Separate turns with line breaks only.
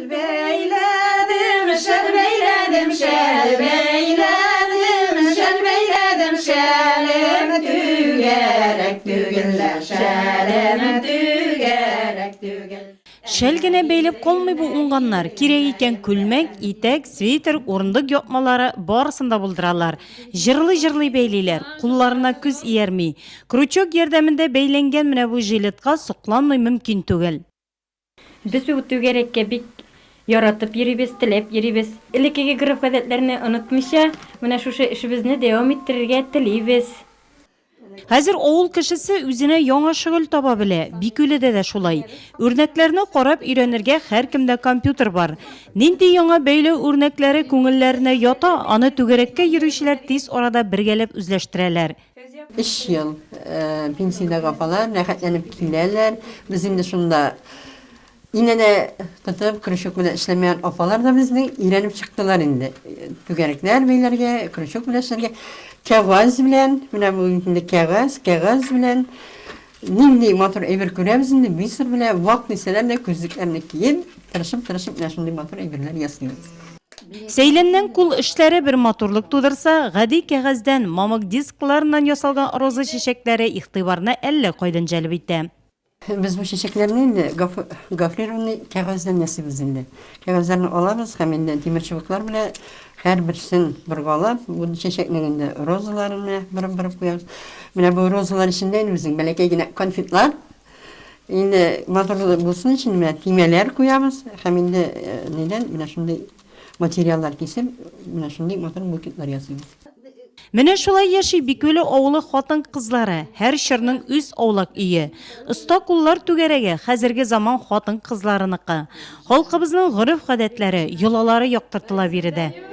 Beyledim, şel beyledim, şel beyledim, şel beyledim, şelim tügerek tügüller, şelim tügerek tügüller.
Şelgene beylep kolmay bu unganlar. Kirey iken külmek, itek, sviter, orundık yapmaları barısında buldıralar. Jırlı beyliler, kullarına küz iyermi. Kruçok yerdeminde beylengen mine bu jiletka soqlanmay mümkün tügel.
Biz bu tügerekke bik yaratıp yiribes tilep, yiribes ilkegi gırıf adetlerini unutmuşa, mine şu işimizni devam ettirirge tilibes.
Hazır oğul kişisi üzine yana şıgıl taba bile, bikülede de şulay. Örneklerini korap öğrenirge her kimde kompüter var. Ninti yana beyle örnekleri köngüllerine yata, anı tügerekke yürüyüşler tiz orada birgelep üzleştireler.
3 yıl pensiyada kafalar, rahatlanıp gülerler. Bizim de şunda yine de tutup kırışık bile işlemeyen ofalar da bizden iğrenip çıktılar indi. Tügerekler beylerge, kırışık bile işlerge. Kağız bilen, bu içinde kağız bilen, nimli motor evir kuremiz indi, bir sır bile vakti selerle küzlüklerini giyip, tırışıp şimdi motor evirler yazıyoruz.
Seylenden kul işlere bir motorluk tudursa, gadi kağızdan, mamık disklarından yasalgan roza şişeklere ihtibarına elle koydun celbiydi.
Biz bu çiçeklerini de gaflerini kağızdan nasibimiz indi. Kağızlarını alırız, hem de demir çubuklar bile her birisini bir alıp, bu çiçeklerin de rozalarını bir koyarız. Bu rozalar içinde bizim belki yine konfitler. Yine motorlu bulsun için timeler koyarız. Hem de neden? Şimdi materyaller kesip, şimdi motor buketler yazıyoruz.
Mene şulay yaşı bikülü oğlu xotin kızları, her şırının üz oğlak iyi. Usta kullar tügerege, hazırgi zaman xotin kızlarınıqı. Halkımızın gırıf gadetleri, yolaları yoktırtıla biride.